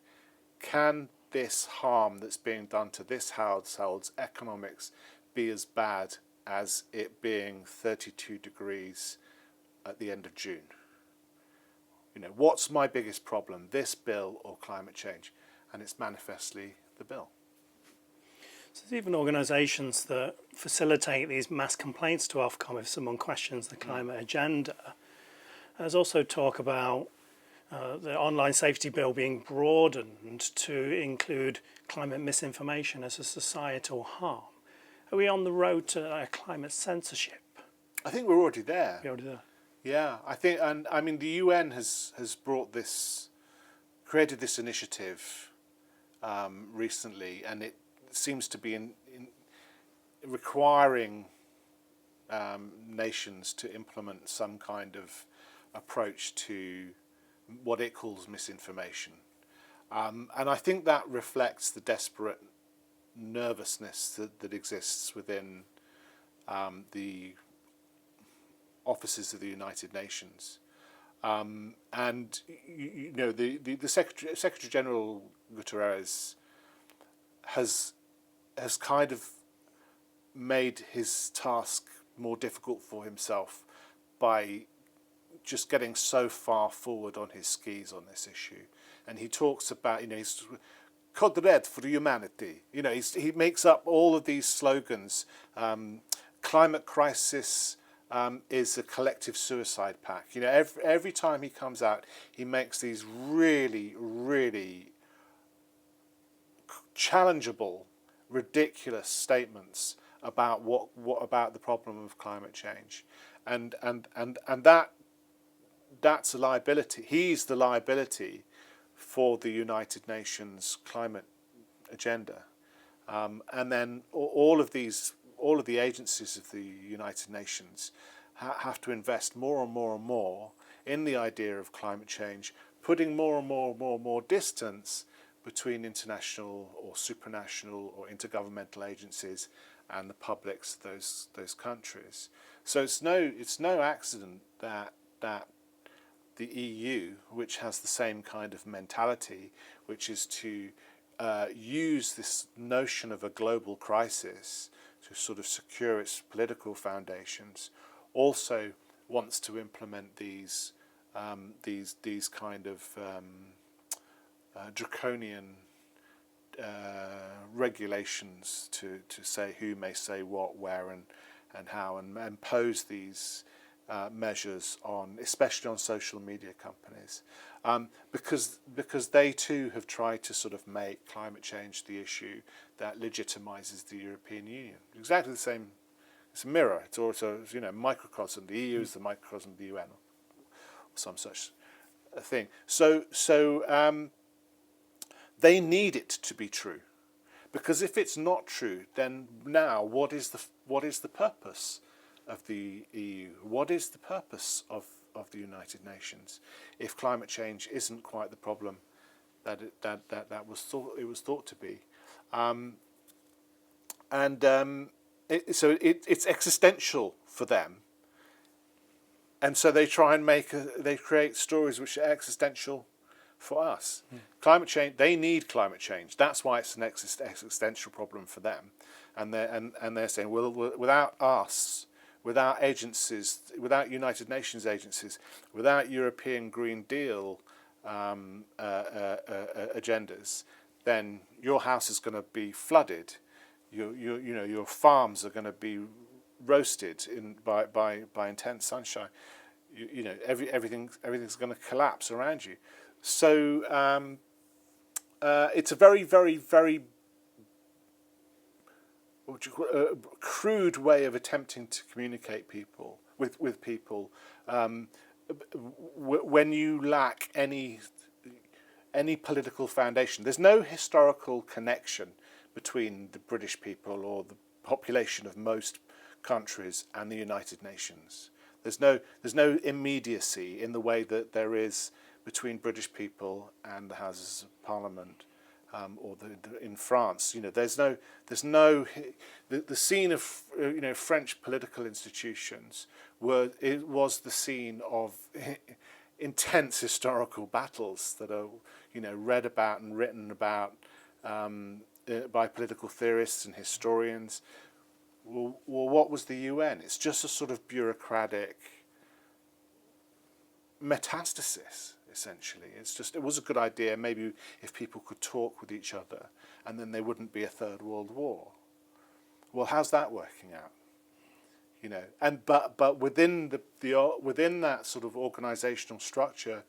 can this harm that's being done to this household's economics be as bad as it being 32 degrees at the end of June? What's my biggest problem, this bill or climate change? And it's manifestly the bill. So there's even organisations that facilitate these mass complaints to Ofcom if someone questions the climate agenda. There's also talk about the online safety bill being broadened to include climate misinformation as a societal harm. Are we on the road to climate censorship? I think we're already there. We're already there. Yeah, I think, and I mean, the UN has created this initiative recently, and it seems to be in requiring nations to implement some kind of approach to what it calls misinformation. And I think that reflects the desperate nervousness that exists within the offices of the United Nations. And the Secretary General Guterres has kind of made his task more difficult for himself by just getting so far forward on his skis on this issue. And he talks about, he's Code Red for humanity. He makes up all of these slogans. Climate crisis is a collective suicide pact. Every time he comes out, he makes these really, really challengeable, ridiculous statements about what about the problem of climate change, and that's a liability. He's the liability for the United Nations climate agenda, and then all of the agencies of the United Nations have to invest more and more and more in the idea of climate change, putting more and more distance between international or supranational or intergovernmental agencies and the publics of those countries. So it's no accident that the EU, which has the same kind of mentality, which is to use this notion of a global crisis to sort of secure its political foundations, also wants to implement these kind of draconian regulations to say who may say what, where, and how, and impose these measures on, especially on social media companies, because they too have tried to sort of make climate change the issue that legitimizes the European Union. Exactly the same. It's a mirror. It's also, you know, microcosm. The EU is the microcosm of the UN, or some such thing. So they need it to be true, because if it's not true, then now what is the purpose of the EU? What is the purpose of the United Nations if climate change isn't quite the problem that it was thought to be? So it's existential for them, and so they try and they create stories which are existential for us. Climate change. They need climate change. That's why it's an existential problem for them, and they're saying, well, without us, without agencies, without United Nations agencies, without European Green Deal agendas, then your house is going to be flooded. Your farms are going to be roasted by intense sunshine. Everything's going to collapse around you. So it's a very, very, very crude way of attempting to communicate with people when you lack any political foundation. There's no historical connection between the British people or the population of most countries and the United Nations. There's no immediacy in the way that there is between British people and the Houses of Parliament, or in France. The scene of French political institutions was the scene of intense historical battles that are read about and written about by political theorists and historians. Well, what was the UN? It's just a sort of bureaucratic metastasis, essentially. It was a good idea maybe if people could talk with each other, and then there wouldn't be a third world war. Well, how's that working out? But within within that sort of organizational structure,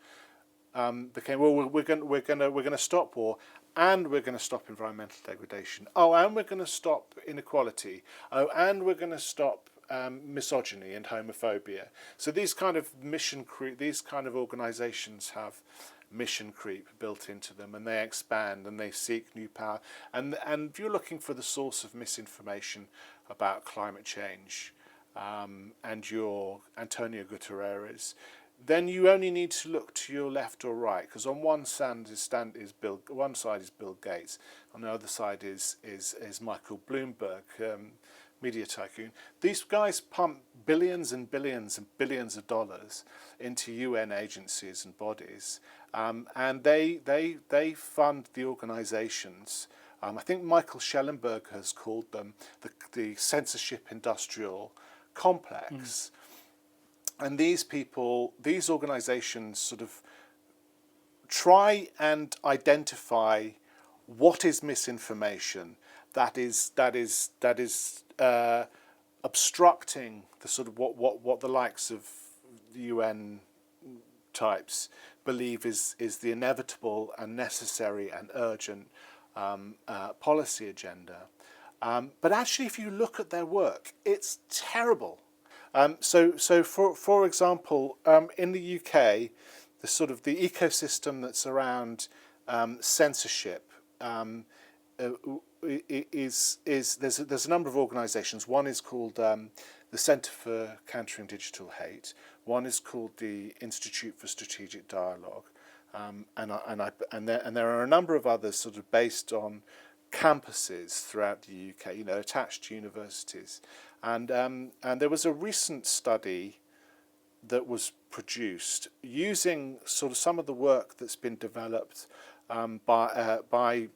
became, well, we're going to stop war, and we're going to stop environmental degradation. Oh, and we're going to stop inequality. Oh, and we're going to stop misogyny and homophobia. So these kind of these kind of organizations have mission creep built into them, and they expand and they seek new power. And if you're looking for the source of misinformation about climate change, and you're Antonio Guterres, then you only need to look to your left or right, because on one side is Bill Gates, on the other side is Michael Bloomberg, media tycoon. These guys pump billions and billions and billions of dollars into UN agencies and bodies, and they fund the organizations. I think Michael Schellenberg has called them the censorship industrial complex. And these organizations sort of try and identify what is misinformation that is obstructing the sort of what the likes of the UN types believe is the inevitable and necessary and urgent policy agenda. But actually, if you look at their work, it's terrible. So for example, in the UK, the ecosystem that's around censorship there's a number of organisations. One is called the Centre for Countering Digital Hate. One is called the Institute for Strategic Dialogue, and there are a number of others sort of based on campuses throughout the UK, attached to universities. And there was a recent study that was produced using sort of some of the work that's been developed by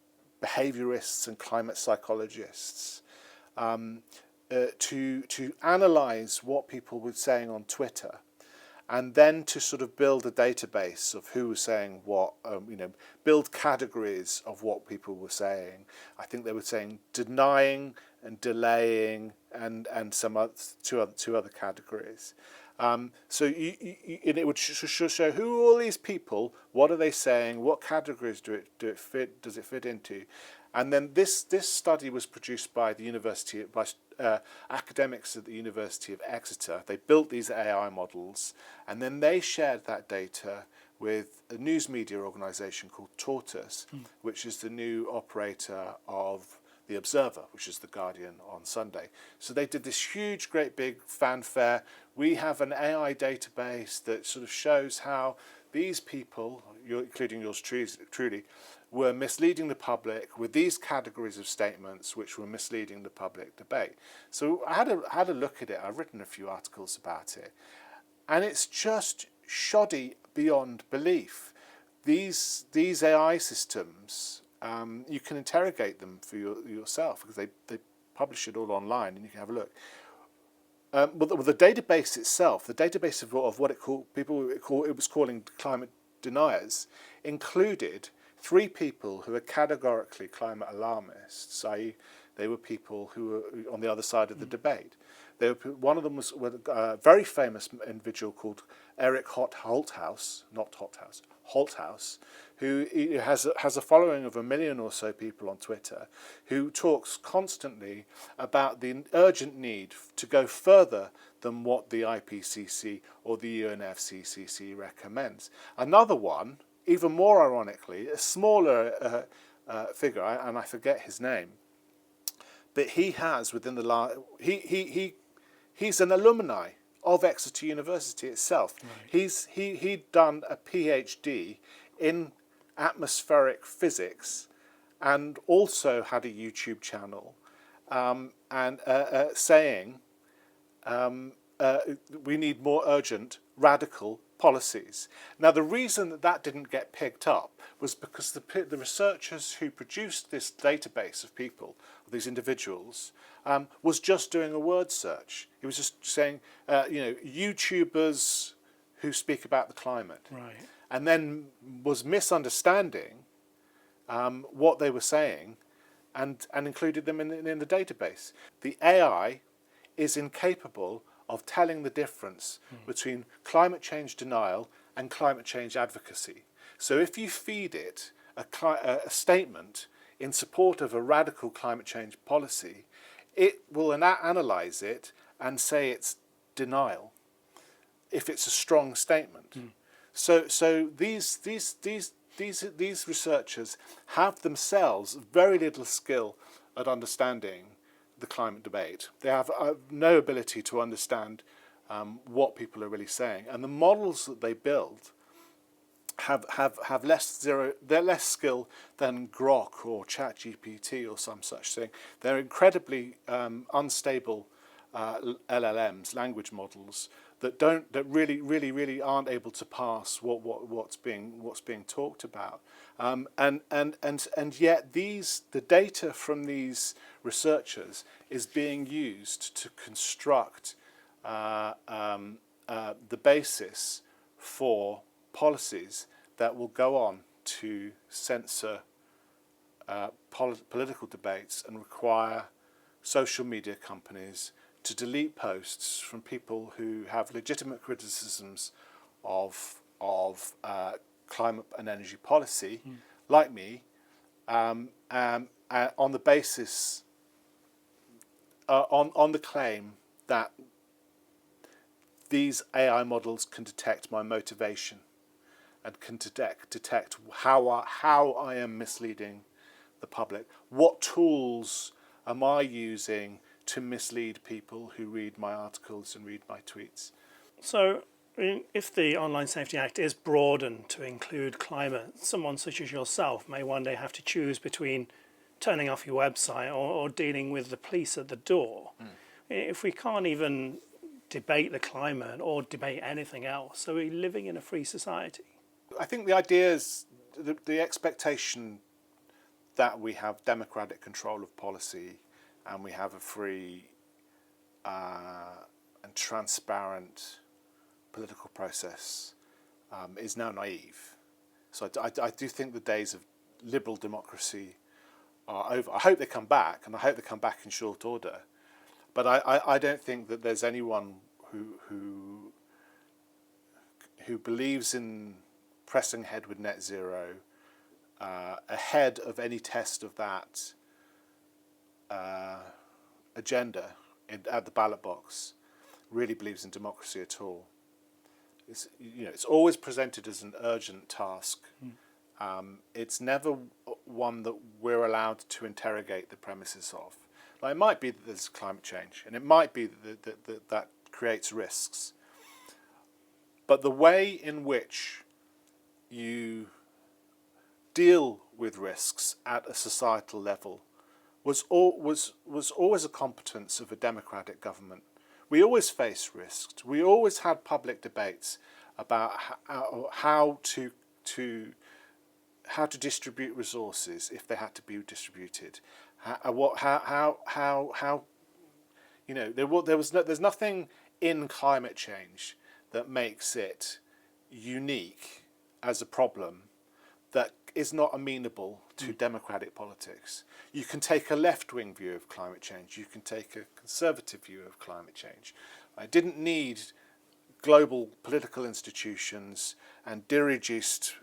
behaviourists and climate psychologists, to analyse what people were saying on Twitter, and then to sort of build a database of who was saying what, build categories of what people were saying. I think they were saying denying and delaying and some other, two other categories. So and it would show who are all these people, what are they saying, what categories does it fit into, and then this study was produced by the university by academics at the University of Exeter. They built these AI models, and then they shared that data with a news media organisation called Tortoise, which is the new operator of The Observer, which is The Guardian on Sunday. So they did this huge, great big fanfare. We have an AI database that sort of shows how these people, including yours truly, were misleading the public with these categories of statements which were misleading the public debate. So I had a look at it. I've written a few articles about it. And it's just shoddy beyond belief. These AI systems, you can interrogate them for yourself, because they publish it all online and you can have a look. But the database itself, the database of what it was calling climate deniers, included 3 people who were categorically climate alarmists, i.e. they were people who were on the other side of the debate. One of them was a very famous individual called Eric Holthouse, who has a following of 1 million or so people on Twitter, who talks constantly about the urgent need to go further than what the IPCC or the UNFCCC recommends. Another one, even more ironically, a smaller figure, and I forget his name, but he has within the last he's an alumni of Exeter University itself. Right. He'd done a PhD in atmospheric physics, and also had a YouTube channel, and saying we need more urgent, radical policies. Now, the reason that didn't get picked up was because the researchers who produced this database of people, of these individuals, was just doing a word search. He was just saying, YouTubers who speak about the climate. Right. And then was misunderstanding what they were saying, and included them in the database. The AI is incapable of telling the difference between climate change denial and climate change advocacy. So if you feed it a statement in support of a radical climate change policy, it will analyse it and say it's denial if it's a strong statement. So these researchers have themselves very little skill at understanding the climate debate. They have no ability to understand what people are really saying, and the models that they build have less skill than Grok or ChatGPT or some such thing. They're incredibly unstable LLMs, language models, that really aren't able to pass what's being talked about, and yet the data from these researchers is being used to construct the basis for policies that will go on to censor political debates and require social media companies to delete posts from people who have legitimate criticisms of climate and energy policy, like me, on the basis on the claim that these AI models can detect my motivation and can detect how I am misleading the public. What tools am I using to mislead people who read my articles and read my tweets? So, if the Online Safety Act is broadened to include climate, someone such as yourself may one day have to choose between turning off your website or dealing with the police at the door. If we can't even debate the climate or debate anything else, are we living in a free society? I think the idea is the expectation that we have democratic control of policy and we have a free and transparent political process is now naive. So I do think the days of liberal democracy are over. I hope they come back, and I hope they come back in short order. But I don't think that there's anyone who believes in pressing ahead with net zero ahead of any test of that agenda at the ballot box really believes in democracy at all. It's always presented as an urgent task. It's never one that we're allowed to interrogate the premises of. Like, it might be that there's climate change, and it might be that creates risks. But the way in which you deal with risks at a societal level was always a competence of a democratic government. We always faced risks. We always had public debates about how to distribute resources if they had to be distributed. There's nothing in climate change that makes it unique as a problem that is not amenable to democratic politics. You can take a left-wing view of climate change. You can take a conservative view of climate change. I didn't need global political institutions and dirigist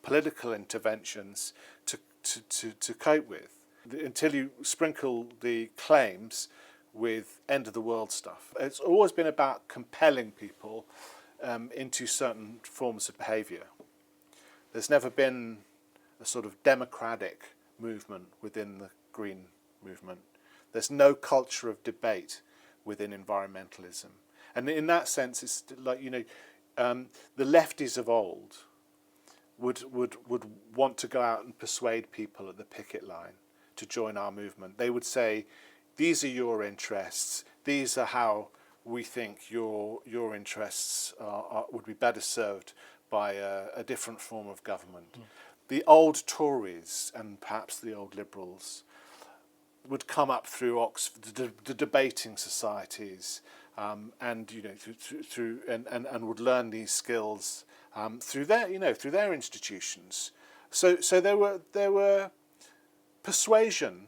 political interventions to cope with, until you sprinkle the claims with end-of-the-world stuff. It's always been about compelling people into certain forms of behaviour. There's never been a sort of democratic movement within the green movement. There's no culture of debate within environmentalism. And in that sense, it's like, the lefties of old would want to go out and persuade people at the picket line to join our movement. They would say, these are your interests. These are how we think your interests would be better served by a different form of government. The old Tories and perhaps the old Liberals would come up through Oxford, the debating societies, and would learn these skills through their institutions. So there were persuasion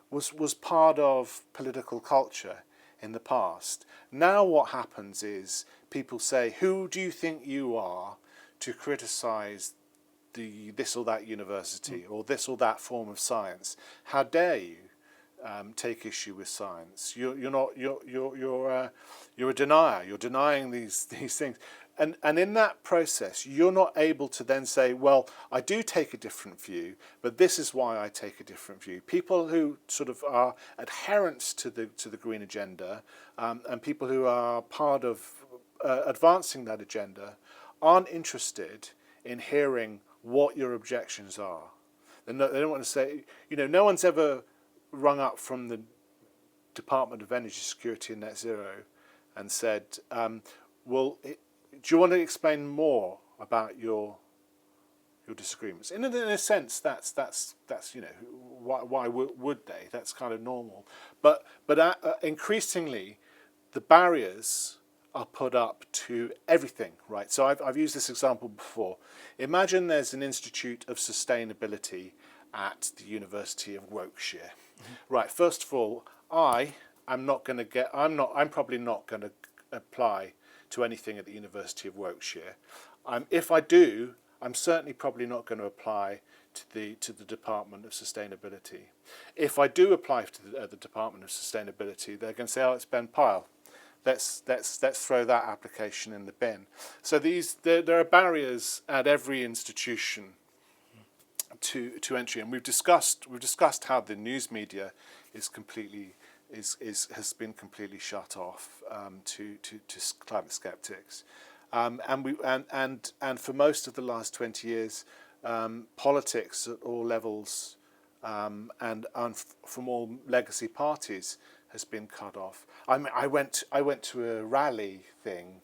was part of political culture in the past. Now what happens is people say, who do you think you are to criticise this or that university or this or that form of science? How dare you take issue with science? You're a denier. You're denying these things. And in that process, you're not able to then say, well, I do take a different view, but this is why I take a different view. People who sort of are adherents to the green agenda and people who are part of advancing that agenda aren't interested in hearing what your objections are. They don't want to say, no one's ever rung up from the Department of Energy Security and Net Zero and said, do you want to explain more about your disagreements? In a sense, that's why would they? That's kind of normal. But increasingly, the barriers are put up to everything, right? So I've used this example before. Imagine there's an Institute of Sustainability at the University of Warwickshire. Right. First of all, I'm probably not going to apply to anything at the University of Warwickshire. If I do, I'm certainly probably not going to apply to the Department of Sustainability. If I do apply to the Department of Sustainability, they're going to say, "Oh, it's Ben Pyle. Let's throw that application in the bin." So there are barriers at every institution to entry, and we've discussed how the news media has been completely shut off to climate skeptics, and for most of the last 20 years, politics at all levels and from all legacy parties has been cut off. I went to a rally thing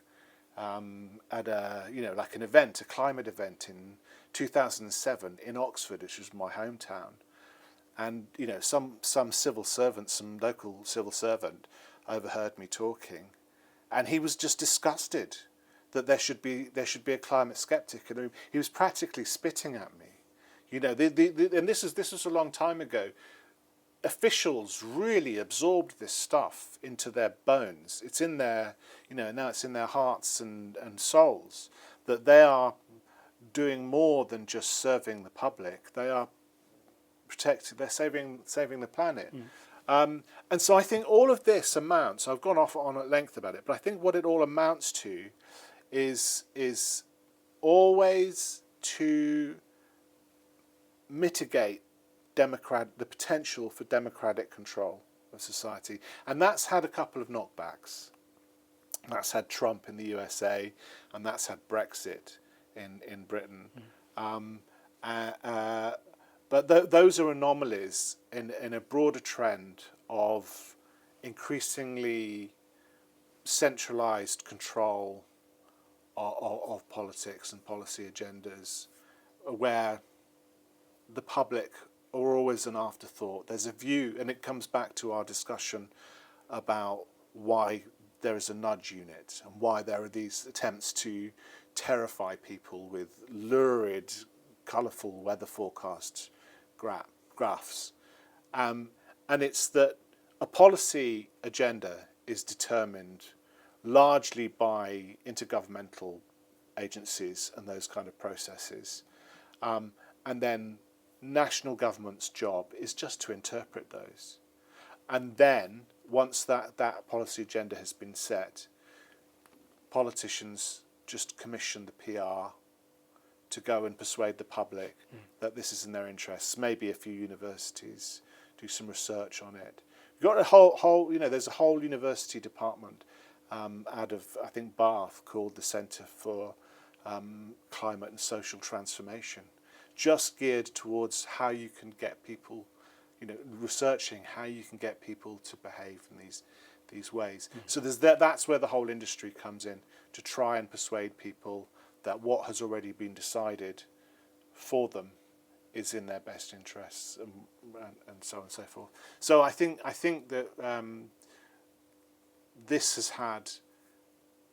at like an event, a climate event in 2007 in Oxford, which was my hometown. And some civil servant, some local civil servant, overheard me talking, and he was just disgusted that there should be a climate skeptic, and he was practically spitting at me. You know, and this was a long time ago. Officials really absorbed this stuff into their bones. It's in their, you know, now it's in their hearts and souls that they are doing more than just serving the public. They are protecting, they're saving the planet. And so I think all of this amounts, I've gone off on at length about it, but I think what it all amounts to is always to mitigate the potential for democratic control of society. And that's had a couple of knockbacks. That's had Trump in the USA, and that's had Brexit in Britain. But those are anomalies in a broader trend of increasingly centralised control of politics and policy agendas, where the public are always an afterthought. There's a view, and it comes back to our discussion about why there is a nudge unit and why there are these attempts to terrify people with lurid, colourful weather forecast graphs. And it's that a policy agenda is determined largely by intergovernmental agencies and those kind of processes. And then national government's job is just to interpret those. And then, once that policy agenda has been set, politicians just commission the PR to go and persuade the public that this is in their interests. Maybe a few universities do some research on it. You've got a whole there's a whole university department out of, I think, Bath, called the Centre for Climate and Social Transformation, just geared towards how you can get people, researching how you can get people to behave in these ways. So that's where the whole industry comes in, to try and persuade people that what has already been decided for them is in their best interests, and so on and so forth. So I think that this has had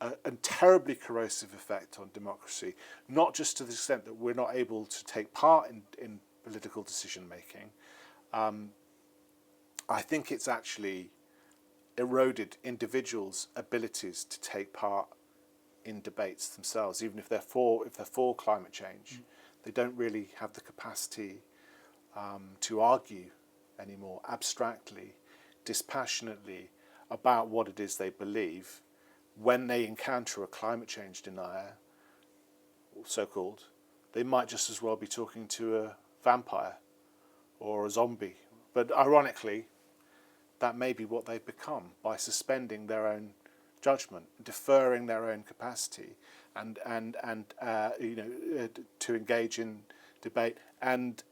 a terribly corrosive effect on democracy, not just to the extent that we're not able to take part in political decision making. I think it's actually eroded individuals' abilities to take part in debates themselves, even if they're for climate change. They don't really have the capacity to argue anymore abstractly, dispassionately about what it is they believe when they encounter a climate change denier, so-called. They might just as well be talking to a vampire or a zombie. But ironically, that may be what they've become by suspending their own judgment, deferring their own capacity, and to engage in debate, and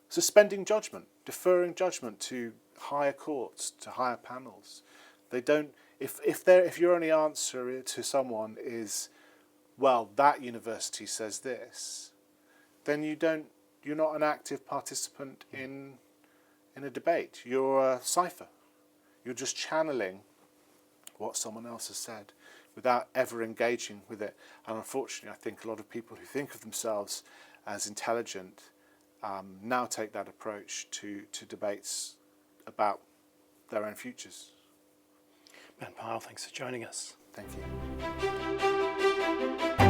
suspending judgment, deferring judgment to higher courts, to higher panels. They don't. If your only answer to someone is, well, that university says this, then you're not an active participant in a debate. You're a cipher. You're just channeling what someone else has said without ever engaging with it. And unfortunately, I think a lot of people who think of themselves as intelligent now take that approach to debates about their own futures. Ben Pyle, thanks for joining us. Thank you.